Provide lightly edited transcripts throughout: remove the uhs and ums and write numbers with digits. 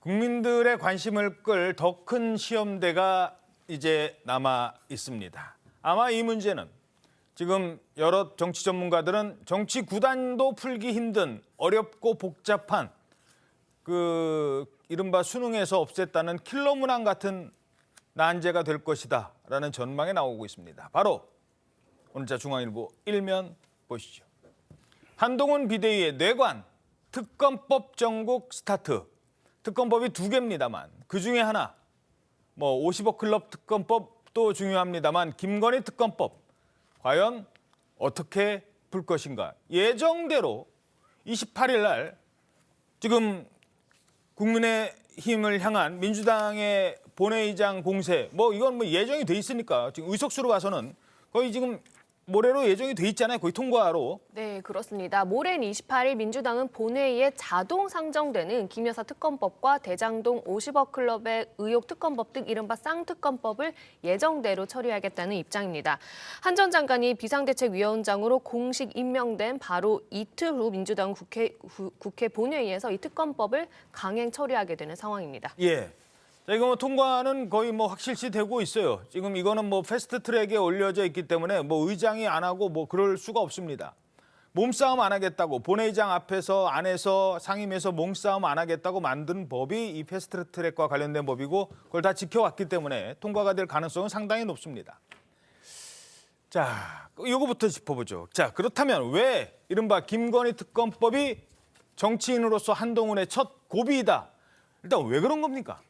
국민들의 관심을 끌 더 큰 시험대가 이제 남아 있습니다. 아마 이 문제는 지금 여러 정치 전문가들은 정치 구단도 풀기 힘든 어렵고 복잡한 이른바 수능에서 없앴다는 킬러 문항 같은 난제가 될 것이다라는 전망이 나오고 있습니다. 바로 오늘자 중앙일보 1면 보시죠. 한동훈 비대위의 뇌관 특검법 전국 스타트. 특검법이 2개입니다만 그중에 하나 50억 클럽 특검법도 중요합니다만 김건희 특검법 과연 어떻게 풀 것인가. 예정대로 28일 날 지금 국민의힘을 향한 민주당의 본회의장 공세 이건 예정이 돼 있으니까 지금 의석수로 봐서는 거의 지금 모레로 예정이 돼 있잖아요. 거의 통과로. 네, 그렇습니다. 모레인 28일 민주당은 본회의에 자동 상정되는 김 여사 특검법과 대장동 50억 클럽의 의혹 특검법 등 이른바 쌍특검법을 예정대로 처리하겠다는 입장입니다. 한 전 장관이 비상대책위원장으로 공식 임명된 바로 이틀 후 민주당 국회 본회의에서 이 특검법을 강행 처리하게 되는 상황입니다. 예. 자, 이거 통과는 거의 확실시 되고 있어요. 지금 이거는 패스트 트랙에 올려져 있기 때문에 의장이 안 하고 그럴 수가 없습니다. 몸싸움 안 하겠다고 본회의장 앞에서 안에서 상임위에서 몸싸움 안 하겠다고 만든 법이 이 패스트 트랙과 관련된 법이고 그걸 다 지켜왔기 때문에 통과가 될 가능성은 상당히 높습니다. 자, 이거부터 짚어보죠. 자, 그렇다면 왜 이른바 김건희 특검법이 정치인으로서 한동훈의 첫 고비이다. 일단 왜 그런 겁니까?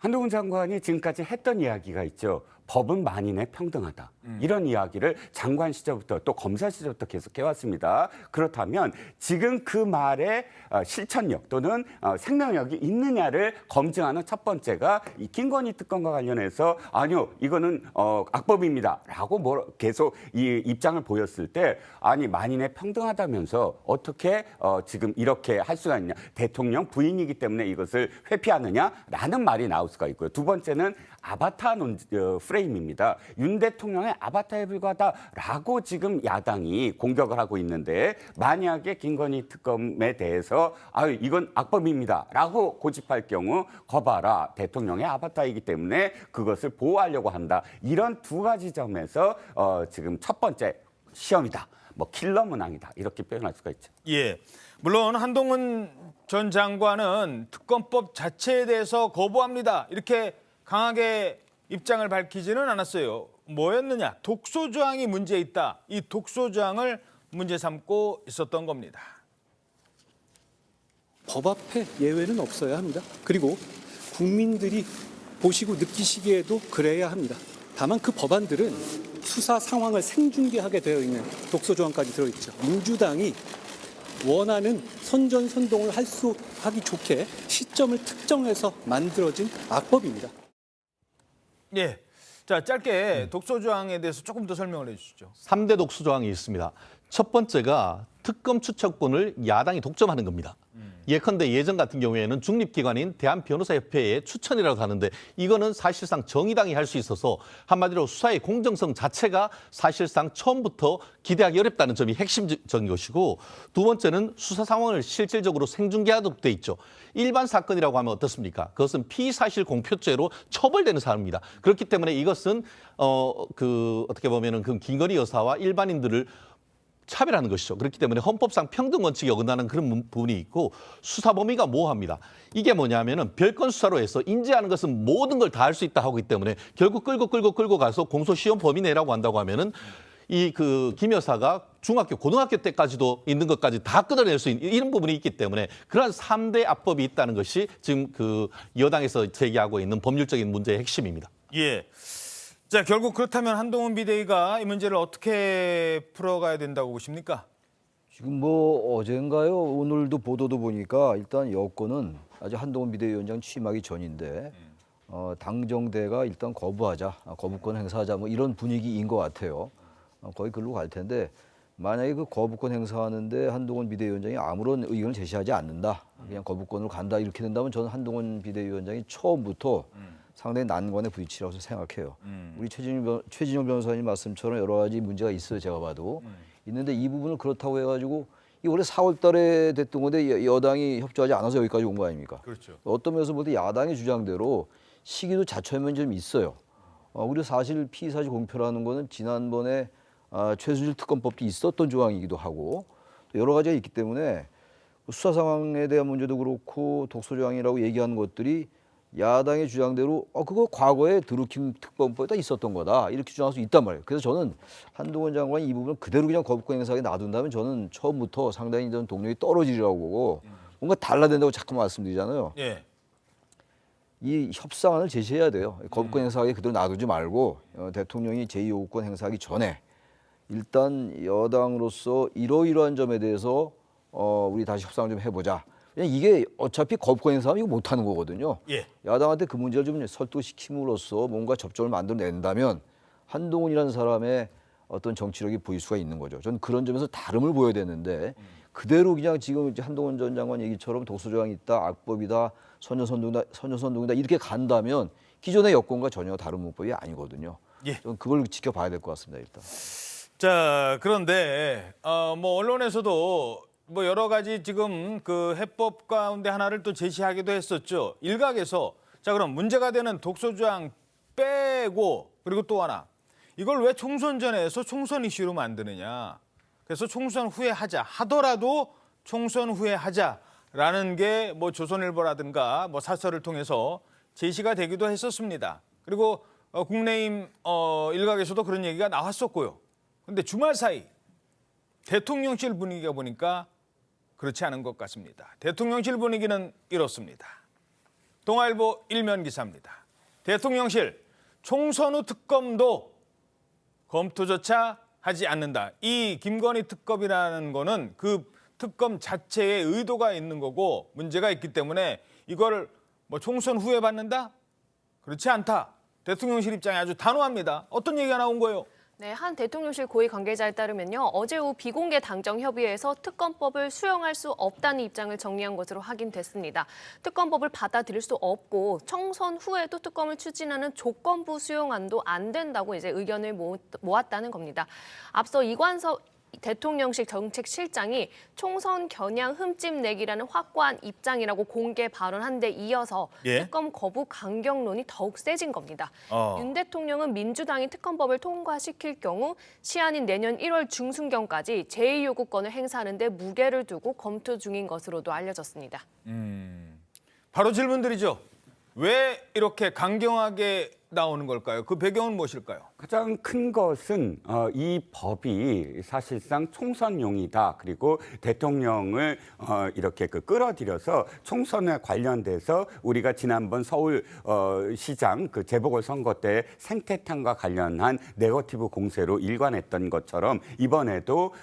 한동훈 장관이 지금까지 했던 이야기가 있죠. 법은 만인의 평등하다. 이런 이야기를 장관 시절부터 또 검사 시절부터 계속 해왔습니다. 그렇다면 지금 그 말의 실천력 또는 생명력이 있느냐를 검증하는 첫 번째가 이 김건희 특검과 관련해서 아니요, 이거는 악법입니다라고 계속 이 입장을 보였을 때 아니 만인의 평등하다면서 어떻게 지금 이렇게 할 수가 있냐. 대통령 부인이기 때문에 이것을 회피하느냐라는 말이 나올 수가 있고요. 두 번째는 아바타 프레임입니다. 윤 대통령의 아바타에 불과하다라고 지금 야당이 공격을 하고 있는데 만약에 김건희 특검에 대해서 이건 악법입니다라고 고집할 경우 거봐라 대통령의 아바타이기 때문에 그것을 보호하려고 한다. 이런 두 가지 점에서 지금 첫 번째 시험이다. 킬러 문항이다. 이렇게 표현할 수가 있죠. 예. 물론 한동훈 전 장관은 특검법 자체에 대해서 거부합니다. 이렇게 강하게 입장을 밝히지는 않았어요. 뭐였느냐? 독소조항이 문제 있다. 이 독소조항을 문제 삼고 있었던 겁니다. 법 앞에 예외는 없어야 합니다. 그리고 국민들이 보시고 느끼시기에도 그래야 합니다. 다만 그 법안들은 수사 상황을 생중계하게 되어 있는 독소조항까지 들어있죠. 민주당이 원하는 선전선동을 하기 좋게 시점을 특정해서 만들어진 악법입니다. 예. 자, 짧게 독소조항에 대해서 조금 더 설명을 해주시죠. 3대 독소조항이 있습니다. 첫 번째가 특검 추천권을 야당이 독점하는 겁니다. 예컨대 예전 같은 경우에는 중립기관인 대한변호사협회의 추천이라고 하는데 이거는 사실상 정의당이 할 수 있어서 한마디로 수사의 공정성 자체가 사실상 처음부터 기대하기 어렵다는 점이 핵심적인 것이고 두 번째는 수사 상황을 실질적으로 생중계하도록 돼 있죠. 일반 사건이라고 하면 어떻습니까? 그것은 피사실 공표죄로 처벌되는 사안입니다. 그렇기 때문에 이것은 어떻게 보면은 그 김건희 여사와 일반인들을 차별하는 것이죠. 그렇기 때문에 헌법상 평등 원칙이 어긋나는 그런 부분이 있고 수사 범위가 모호합니다. 이게 뭐냐면은 별건 수사로 해서 인지하는 것은 모든 걸 다 할 수 있다 하기 때문에 결국 끌고 가서 공소시효 범위 내라고 한다고 하면은 김 여사가 중학교, 고등학교 때까지도 있는 것까지 다 끊어낼 수 있는 이런 부분이 있기 때문에 그러한 3대 악법이 있다는 것이 지금 여당에서 제기하고 있는 법률적인 문제의 핵심입니다. 예. 자, 결국 그렇다면 한동훈 비대위가 이 문제를 어떻게 풀어가야 된다고 보십니까? 지금 어젠가요? 오늘도 보도도 보니까 일단 여권은 아직 한동훈 비대위원장 취임하기 전인데 당정대가 일단 거부하자, 거부권 행사하자 이런 분위기인 것 같아요. 거의 글로 갈 텐데 만약에 그 거부권 행사하는데 한동훈 비대위원장이 아무런 의견을 제시하지 않는다, 그냥 거부권으로 간다 이렇게 된다면 저는 한동훈 비대위원장이 처음부터 상당히 난관에 부딪히라고 생각해요. 우리 최진용 변호사님 말씀처럼 여러 가지 문제가 있어요. 제가 봐도. 있는데 이 부분을 그렇다고 해가지고 이 올해 4월 달에 됐던 건데 여당이 협조하지 않아서 여기까지 온 거 아닙니까? 그렇죠. 어떤 면에서 볼 때 야당의 주장대로 시기도 자초하면 좀 있어요. 우리 사실 피의사실 공표라는 거는 지난번에 최순실 특검법도 있었던 조항이기도 하고 여러 가지가 있기 때문에 수사 상황에 대한 문제도 그렇고 독소 조항이라고 얘기하는 것들이 야당의 주장대로 그거 과거에 드루킹 특검법에 있었던 거다 이렇게 주장할 수 있단 말이에요. 그래서 저는 한동훈 장관이 이 부분을 그대로 그냥 거부권 행사하게 놔둔다면 저는 처음부터 상당히 전 동력이 떨어지리라고 보고 뭔가 달라야 된다고 자꾸 말씀드리잖아요. 예. 이 협상안을 제시해야 돼요. 거부권 행사하게 그대로 놔두지 말고 대통령이 제2요구권 행사하기 전에 일단 여당으로서 이러이러한 점에 대해서 우리 다시 협상을 좀 해보자. 그냥 이게 어차피 거부권 행사하면 이거 못하는 거거든요. 예. 야당한테 그 문제를 좀 설득시킴으로써 뭔가 접점을 만들어낸다면 한동훈이라는 사람의 어떤 정치력이 보일 수가 있는 거죠. 저는 그런 점에서 다름을 보여야 되는데 그대로 그냥 지금 한동훈 전 장관 얘기처럼 독소조항이 있다, 악법이다, 선전선동이다 이렇게 간다면 기존의 여권과 전혀 다른 문법이 아니거든요. 예. 저는 그걸 지켜봐야 될 것 같습니다. 일단. 자, 그런데 뭐 언론에서도 뭐 여러 가지 지금 그 해법 가운데 하나를 또 제시하기도 했었죠. 일각에서 자 그럼 문제가 되는 독소조항 빼고 그리고 또 하나 이걸 왜 총선 전에서 총선 이슈로 만드느냐. 그래서 총선 후에 하자 하더라도 총선 후에 하자라는 게 뭐 조선일보라든가 뭐 사설을 통해서 제시가 되기도 했었습니다. 그리고 국내임 일각에서도 그런 얘기가 나왔었고요. 근데 주말 사이 대통령실 분위기가 보니까 그렇지 않은 것 같습니다. 대통령실 분위기는 이렇습니다. 동아일보 일면 기사입니다. 대통령실 총선 후 특검도 검토조차 하지 않는다. 이 김건희 특검이라는 거는 그 특검 자체에 의도가 있는 거고 문제가 있기 때문에 이걸 뭐 총선 후에 받는다? 그렇지 않다. 대통령실 입장이 아주 단호합니다. 어떤 얘기가 나온 거예요? 네, 한 대통령실 고위 관계자에 따르면요. 어제 오후 비공개 당정 협의회에서 특검법을 수용할 수 없다는 입장을 정리한 것으로 확인됐습니다. 특검법을 받아들일 수 없고 총선 후에도 특검을 추진하는 조건부 수용안도 안 된다고 이제 의견을 모았다는 겁니다. 앞서 이관섭 대통령실 정책실장이 총선 겨냥 흠집 내기라는 확고한 입장이라고 공개 발언한 데 이어서 예? 특검 거부 강경론이 더욱 세진 겁니다. 윤 대통령은 민주당이 특검법을 통과시킬 경우 시한인 내년 1월 중순경까지 제2요구권을 행사하는 데 무게를 두고 검토 중인 것으로도 알려졌습니다. 바로 질문드리죠. 왜 이렇게 강경하게 나오는 걸까요? 그 배경은 무엇일까요? 가장 큰 것은 이 법이 사실상 총선용이다. 그리고 대통령을 이렇게 끌어들여서 총선에 관련돼서 우리가 지난번 서울 시장 그 재보궐선거 때 생태탕과 관련한 네거티브 공세로 일관했던 것처럼 이번에도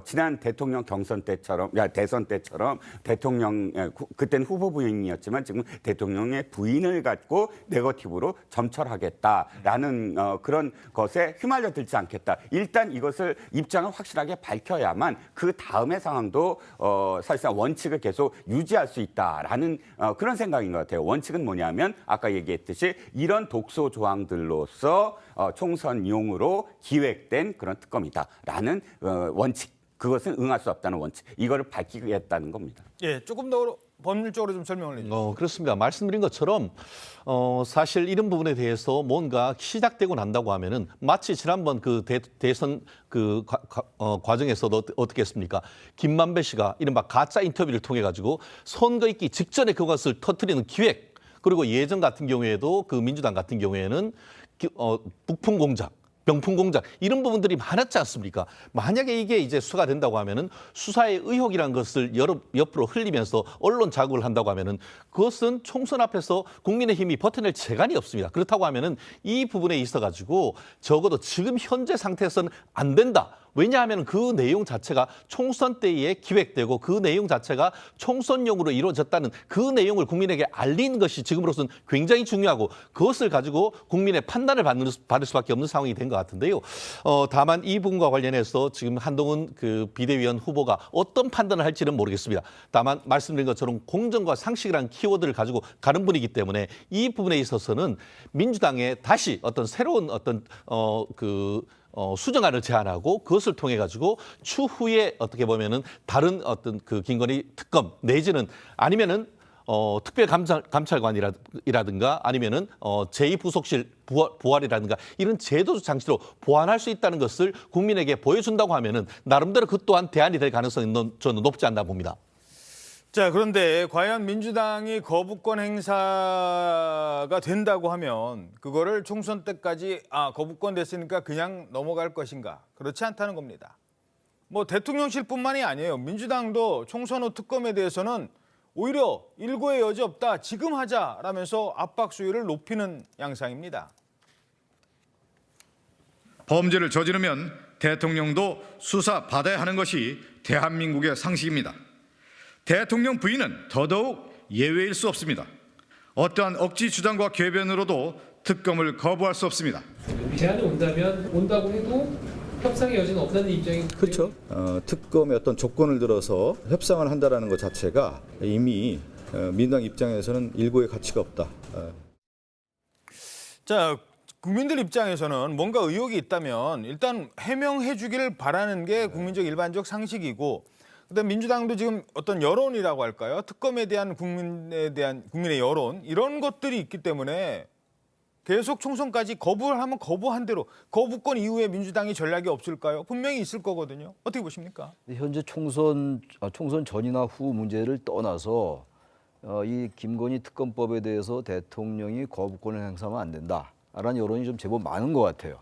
지난 대통령 경선 때처럼 대선 때처럼 대통령 그때는 후보 부인이었지만 지금 대통령의 부인을 갖고 네거티브로 점철하겠다라는 그런 것에 휘말려들지 않겠다. 일단 이것을 입장을 확실하게 밝혀야만 그 다음의 상황도 사실상 원칙을 계속 유지할 수 있다라는 그런 생각인 것 같아요. 원칙은 뭐냐면 아까 얘기했듯이 이런 독소 조항들로서 총선용으로 기획된 그런 특검이다라는 원칙. 그것은 응할 수 없다는 원칙. 이거를 밝히겠다는 겁니다. 예, 조금 더 법률적으로 좀 설명을 해주세요. 그렇습니다. 말씀드린 것처럼 사실 이런 부분에 대해서 뭔가 시작되고 난다고 하면은 마치 지난번 그 대선 그 과정에서도 어떻게 했습니까? 김만배 씨가 이른바 가짜 인터뷰를 통해 가지고 선거 있기 직전에 그것을 터뜨리는 기획 그리고 예전 같은 경우에도 그 민주당 같은 경우에는 북풍 공작 병풍 공작 이런 부분들이 많았지 않습니까? 만약에 이게 이제 수사가 된다고 하면은 수사의 의혹이라는 것을 옆으로 흘리면서 언론 자극을 한다고 하면은 그것은 총선 앞에서 국민의힘이 버텨낼 재간이 없습니다. 그렇다고 하면은 이 부분에 있어 가지고 적어도 지금 현재 상태에서는 안 된다. 왜냐하면 그 내용 자체가 총선 때에 기획되고 그 내용 자체가 총선용으로 이루어졌다는 그 내용을 국민에게 알린 것이 지금으로서는 굉장히 중요하고 그것을 가지고 국민의 판단을 받을 수밖에 없는 상황이 된 것 같은데요. 다만 이 부분과 관련해서 지금 한동훈 그 비대위원 후보가 어떤 판단을 할지는 모르겠습니다. 다만 말씀드린 것처럼 공정과 상식이라는 키워드를 가지고 가는 분이기 때문에 이 부분에 있어서는 민주당에 다시 어떤 새로운 어떤 수정안을 제안하고 그것을 통해 가지고 추후에 어떻게 보면은 다른 어떤 그 김건희 특검 내지는 아니면은 특별감찰관이라든가 아니면은 제2부속실 부활이라든가 이런 제도적 장치로 보완할 수 있다는 것을 국민에게 보여준다고 하면은 나름대로 그 또한 대안이 될 가능성이 저는 높지 않나 봅니다. 자, 그런데 과연 민주당이 거부권 행사가 된다고 하면 그거를 총선 때까지 거부권 됐으니까 그냥 넘어갈 것인가? 그렇지 않다는 겁니다. 뭐 대통령실뿐만이 아니에요. 민주당도 총선 후 특검에 대해서는 오히려 일고의 여지 없다. 지금 하자라면서 압박 수위를 높이는 양상입니다. 범죄를 저지르면 대통령도 수사받아야 하는 것이 대한민국의 상식입니다. 대통령 부인은 더더욱 예외일 수 없습니다. 어떠한 억지 주장과 궤변으로도 특검을 거부할 수 없습니다. 제안이 온다고 해도 협상의 여지는 없다는 입장이 그렇죠. 특검의 어떤 조건을 들어서 협상을 한다라는 것 자체가 이미 민주당 입장에서는 일고의 가치가 없다. 자, 국민들 입장에서는 뭔가 의혹이 있다면 일단 해명해 주기를 바라는 게 국민적 일반적 상식이고, 그다음 민주당도 지금 어떤 여론이라고 할까요? 특검에 대한 국민의 여론 이런 것들이 있기 때문에 계속 총선까지 거부를 하면 거부한 대로 거부권 이후에 민주당이 전략이 없을까요? 분명히 있을 거거든요. 어떻게 보십니까? 현재 총선 전이나 후 문제를 떠나서 이 김건희 특검법에 대해서 대통령이 거부권을 행사하면 안 된다라는 여론이 좀 제법 많은 것 같아요.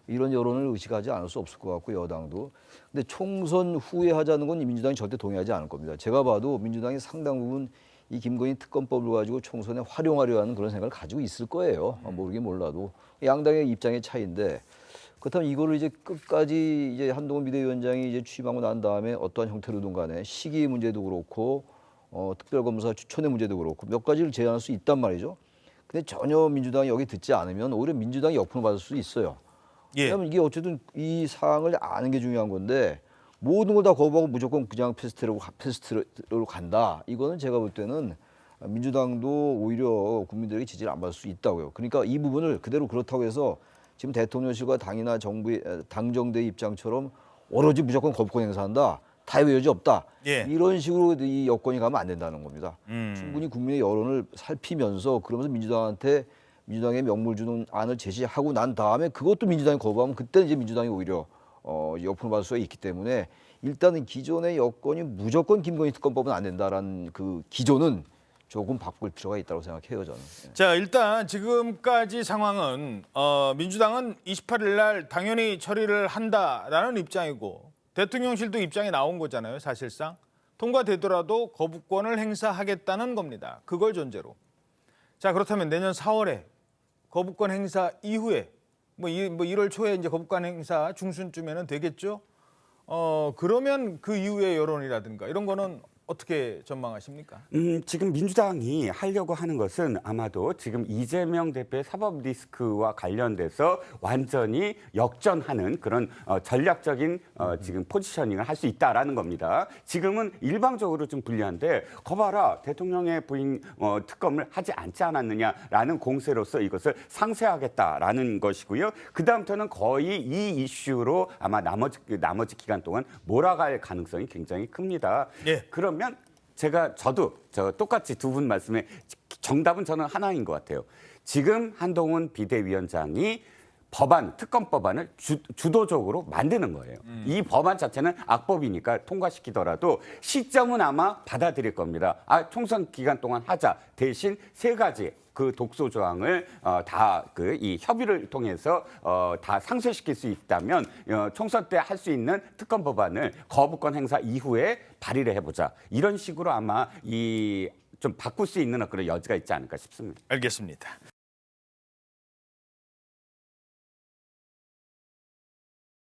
이런 여론을 의식하지 않을 수 없을 것 같고 여당도. 근데 총선 후에 하자는 건 민주당이 절대 동의하지 않을 겁니다. 제가 봐도 민주당이 상당 부분 이 김건희 특검법을 가지고 총선에 활용하려 하는 그런 생각을 가지고 있을 거예요. 모르긴 몰라도. 양당의 입장의 차이인데 그렇다면 이거를 이제 끝까지 이제 한동훈 비대위원장이 이제 취임하고 난 다음에 어떠한 형태로든 간에 시기 문제도 그렇고 특별검사 추천의 문제도 그렇고 몇 가지를 제안할 수 있단 말이죠. 근데 전혀 민주당이 여기 듣지 않으면 오히려 민주당이 역풍을 받을 수 있어요. 예. 왜냐하면 이게 어쨌든 이 사항을 아는 게 중요한 건데 모든 걸 다 거부하고 무조건 그냥 패스트로 간다. 이거는 제가 볼 때는 민주당도 오히려 국민들에게 지지를 안 받을 수 있다고요. 그러니까 이 부분을 그대로 그렇다고 해서 지금 대통령실과 당이나 정부의 당정대 입장처럼 오로지 무조건 거부권 행사한다. 타협의 여지 없다. 예. 이런 식으로 이 여건이 가면 안 된다는 겁니다. 충분히 국민의 여론을 살피면서 그러면서 민주당의 명물 주는 안을 제시하고 난 다음에 그것도 민주당이 거부하면 그때 이제 민주당이 오히려 역풍을 받을 수가 있기 때문에 일단은 기존의 여건이 무조건 김건희 특검법은 안 된다라는 그 기존은 조금 바꿀 필요가 있다고 생각해요, 저는. 자, 일단 지금까지 상황은 민주당은 28일 날 당연히 처리를 한다라는 입장이고 대통령실도 입장이 나온 거잖아요, 사실상. 통과되더라도 거부권을 행사하겠다는 겁니다. 그걸 전제로. 자, 그렇다면 내년 4월에 거부권 행사 이후에 뭐 1월 초에 이제 거부권 행사 중순쯤에는 되겠죠. 그러면 그 이후의 여론이라든가 이런 거는 어떻게 전망하십니까? 지금 민주당이 하려고 하는 것은 아마도 지금 이재명 대표의 사법 리스크와 관련돼서 완전히 역전하는 그런 전략적인 지금 포지셔닝을 할 수 있다라는 겁니다. 지금은 일방적으로 좀 불리한데 거봐라 대통령의 부인 특검을 하지 않지 않았느냐라는 공세로서 이것을 상쇄하겠다라는 것이고요. 그다음부터는 거의 이 이슈로 아마 나머지 기간 동안 몰아갈 가능성이 굉장히 큽니다. 예. 그러면 저도 똑같이 두 분 말씀에 정답은 저는 하나인 것 같아요. 지금 한동훈 비대위원장이 특검 법안을 주도적으로 만드는 거예요. 이 법안 자체는 악법이니까 통과시키더라도 시점은 아마 받아들일 겁니다. 총선 기간 동안 하자. 대신 세 가지 그 독소 조항을 이 협의를 통해서 다 상쇄시킬 수 있다면 총선 때 할 수 있는 특검 법안을 거부권 행사 이후에 발의를 해보자. 이런 식으로 아마 좀 바꿀 수 있는 그런 여지가 있지 않을까 싶습니다. 알겠습니다.